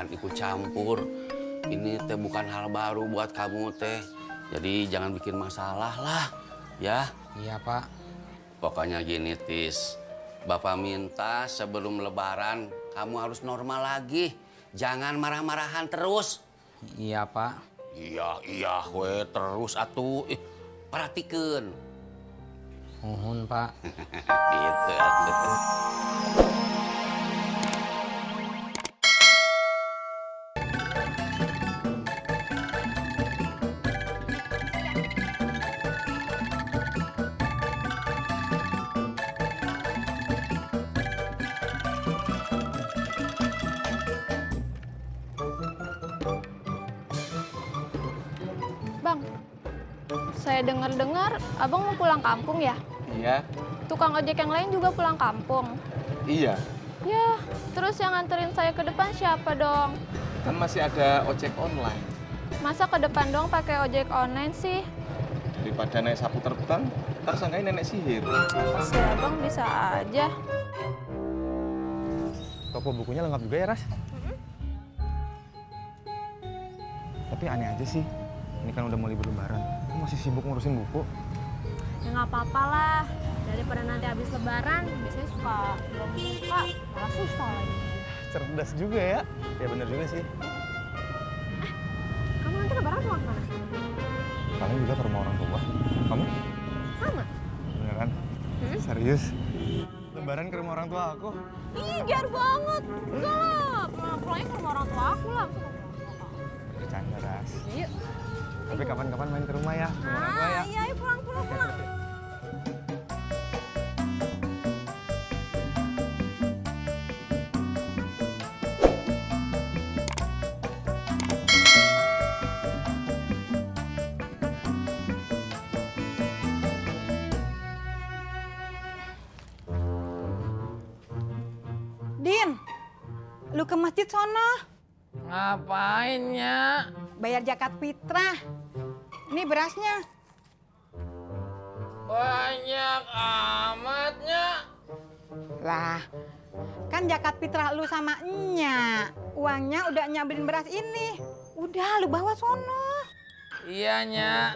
jangan ikut campur. Ini teh bukan hal baru buat kamu teh. Jadi jangan bikin masalah lah, ya. Iya, Pak. Pokoknya gini, Tis. Bapak minta sebelum lebaran kamu harus normal lagi. Jangan marah-marahan terus. Iya, Pak. Iya, we terus atuh. Perhatikeun. Nuhun, Pak. Gitu atuh. Bang, saya dengar-dengar abang mau pulang kampung ya? Iya, Tukang ojek yang lain juga pulang kampung. iya. Ya, terus yang nganterin saya ke depan siapa dong? Kan masih ada ojek online. Masa ke depan dong pakai ojek online sih? Daripada naik sapu terbang, tak sangkain nenek sihir. Si abang bisa aja. Toko bukunya lengkap juga ya, Ras? Tapi aneh aja sih. Ini kan udah mau libur lebaran. Kok masih sibuk ngurusin buku? Ya nggak apa-apa lah. Daripada nanti habis lebaran, biasanya suka belum buka, malah susah lagi. Cerdas juga ya. Ya bener juga sih. Kamu nanti lebaran mau kemana? Paling juga ke rumah orang tua. Kamu? Sama. Beneran? Serius? Lebaran ke rumah orang tua aku? Ih, biar banget. Enggak lah, pulangnya ke rumah orang tua aku lah. Masa ke rumah orang tua kamu? Bercanda, Ras. Yuk. Tapi kapan-kapan main ke rumah ya, ke rumah orang tua ya. Iya, ayo pulang. Din, lu ke masjid sono, Ngapain, ya? bayar zakat fitrah. Ini berasnya. Banyak amatnya. Lah, kan zakat fitrah lu sama enya. Uangnya udah enya beliin beras ini. Udah, lu bawa sono. Iya, Nyak.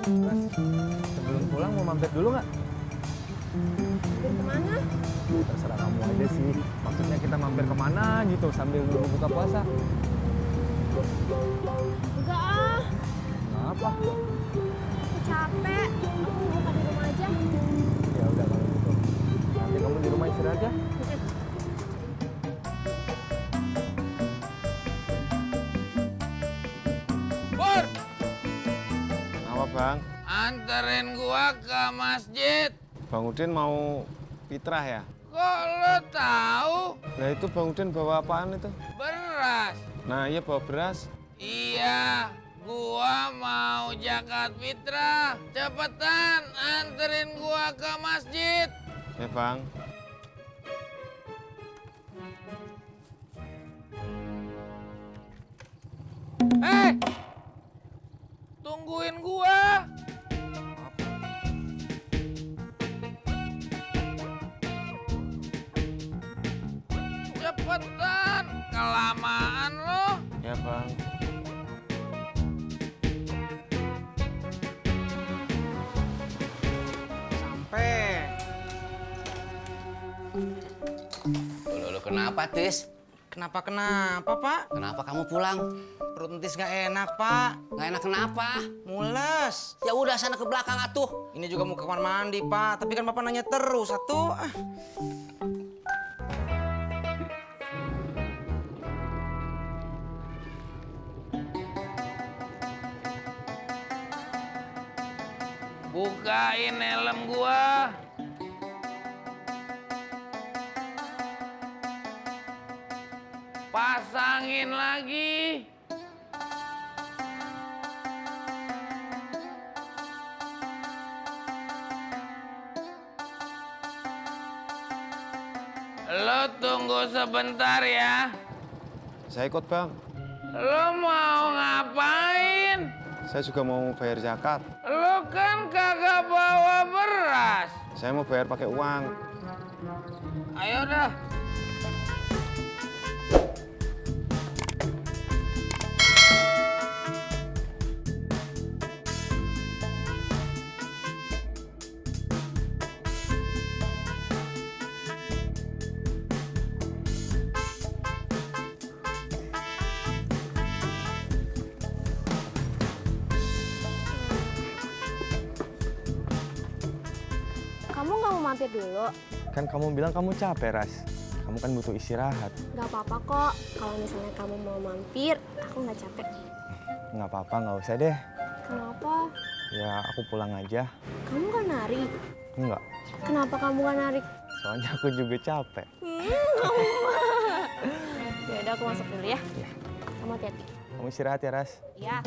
Sebelum pulang mau mampir dulu nggak? Mampir kemana? Terserah kamu aja sih. Maksudnya kita mampir kemana gitu sambil nunggu buka puasa. Enggak ah, Kenapa? aku capek. Aku mau buka di rumah aja. Ya udah kalau gitu. Nanti kamu di rumah istirahat ya. Pur, Apa bang? anterin gua ke masjid. Bang Udin mau fitrah ya? Kok lo tahu? Nah itu Bang Udin bawa apaan itu? Beras. Nah iya bawa beras. Iya, gua mau zakat fitrah. Cepetan anterin gua ke masjid. Ya bang. Hei! Tungguin gua. Cepetan, kelamaan lo. Ya bang. Sampai. Loh, kenapa, Tis? Kenapa, Pak? Kenapa kamu pulang? Perut entis gak enak, Pak. Nggak enak kenapa? Mules. Ya udah sana ke belakang atuh. Ini juga mau ke kamar mandi, Pak. Tapi kan Bapak nanya terus, atuh. Bukain helm gua. Pasangin lagi. Lo tunggu sebentar ya. Saya ikut bang. Lo mau ngapain? Saya juga mau bayar zakat. Lo kan kagak bawa beras. Saya mau bayar pakai uang. Ayo dah. Kamu nggak mau mampir dulu? Kan kamu bilang kamu capek, Ras. Kamu kan butuh istirahat. Nggak apa-apa kok. Kalau misalnya kamu mau mampir, aku nggak capek. Nggak apa-apa, nggak usah deh. Kenapa? Ya, aku pulang aja. Kamu nggak narik? Enggak, Kenapa kamu nggak narik? soalnya aku juga capek. Ya udah, aku masuk dulu ya. Iya. Kamu hati-hati. Kamu istirahat ya, Ras. Ya.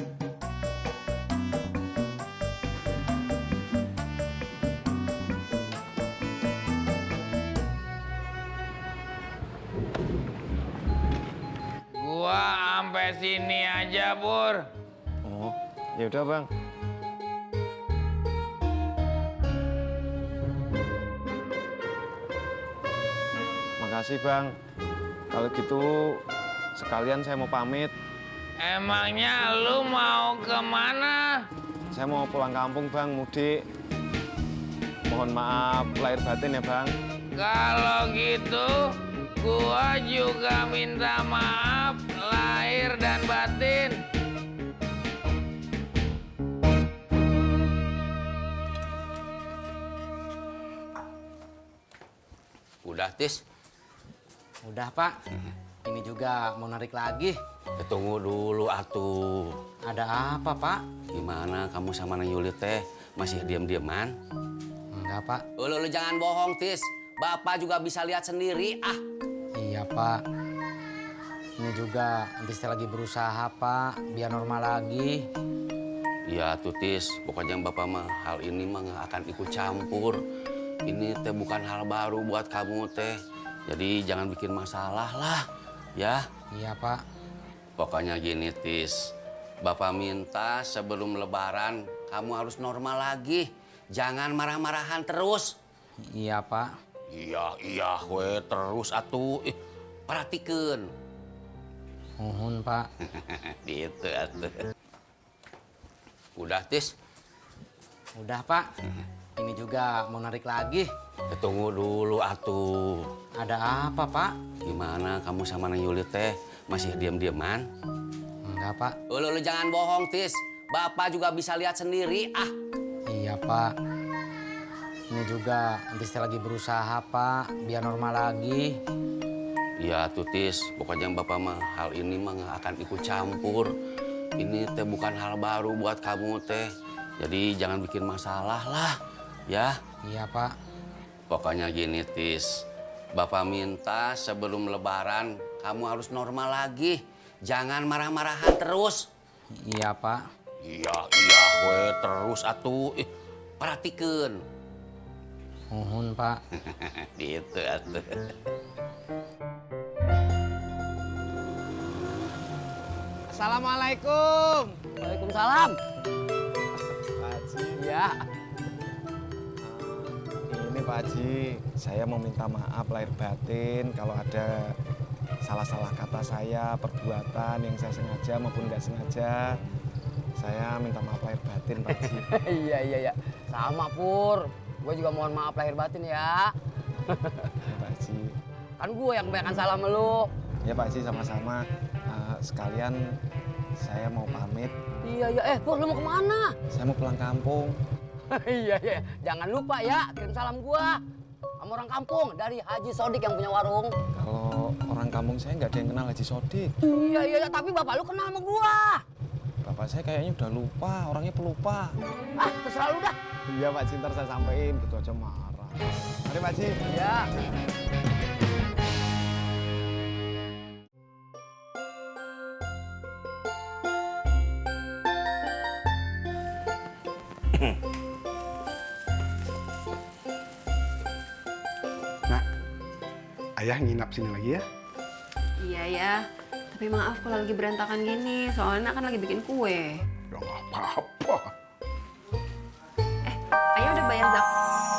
Gua sampai sini aja, Pur. Oh, ya udah bang. Makasih bang. Kalau gitu sekalian saya mau pamit. Emangnya lu mau kemana? Saya mau pulang kampung bang, mudik. Mohon maaf lahir batin ya bang. Kalau gitu, gua juga minta maaf lahir dan batin. Udah, Tis. Udah Pak, ini juga mau narik lagi. Tunggu dulu atuh. Ada apa Pak? Gimana kamu sama Neng Yuli teh? Masih diam-diaman? Enggak Pak. Lu jangan bohong, Tis. Bapak juga bisa lihat sendiri. Ah, Iya Pak. Ini juga nanti saya lagi berusaha Pak, biar normal lagi. iya tuh, Tis. Pokoknya Bapak mah hal ini mah nggak akan ikut campur. Ini teh bukan hal baru buat kamu teh. Jadi jangan bikin masalah lah, ya. Iya Pak. Pokoknya gini, Tis. Bapak minta sebelum lebaran kamu harus normal lagi. Jangan marah-marahan terus. Iya Pak. Iya, we terus atuh. Perhatikan. Nuhun Pak. Gitu atuh. Udah, Tis. Udah Pak. Ini juga mau narik lagi. Tunggu dulu atuh. Ada apa Pak? Gimana kamu sama Neng Yuli teh? Masih diam-diaman? Enggak Pak. Lu jangan bohong, Tis. Bapak juga bisa lihat sendiri. Ah, Iya Pak. Ini juga nanti saya lagi berusaha Pak, biar normal lagi. iya tuh, Tis. Pokoknya Bapak mah hal ini mah nggak akan ikut campur. Ini teh bukan hal baru buat kamu teh. Jadi jangan bikin masalah lah, ya. Iya Pak. Pokoknya gini, Tis. Bapak minta sebelum lebaran kamu harus normal lagi. Jangan marah-marahan terus. Iya Pak. Iya, we terus atuh. Perhatikan. Nuhun Pak. Gitu atuh. Assalamualaikum. Waalaikumsalam. Pak Haji. Iya. Ini Pak Haji, saya mau minta maaf lahir batin kalau ada salah-salah kata saya, perbuatan yang saya sengaja maupun nggak sengaja. Saya minta maaf lahir batin, Pak Haji. Iya. Sama Pur. Gue juga mohon maaf lahir batin ya. Ya, Pak Haji. Kan gue yang kebanyakan salah sama lu. Ya Pak Haji, sama-sama. Sekalian saya mau pamit. Iya. Pur, lu mau kemana? Saya mau pulang kampung. Iya. Jangan lupa ya, kirim salam gua sama orang kampung dari Haji Sodik yang punya warung. Kalau orang kampung saya nggak ada yang kenal Haji Sodik. Iya. Tapi bapak lu kenal sama gua. Bapak saya kayaknya udah lupa, orangnya pelupa. Ah, terserah lu dah. Iya Pak Haji, ntar saya sampein, gitu aja marah. Mari Pak Haji. Iya. ayah nginap sini lagi ya. Iya ya, tapi maaf kalau lagi berantakan gini, soalnya kan lagi bikin kue. Ya nggak apa-apa. Ayah udah bayar zakat?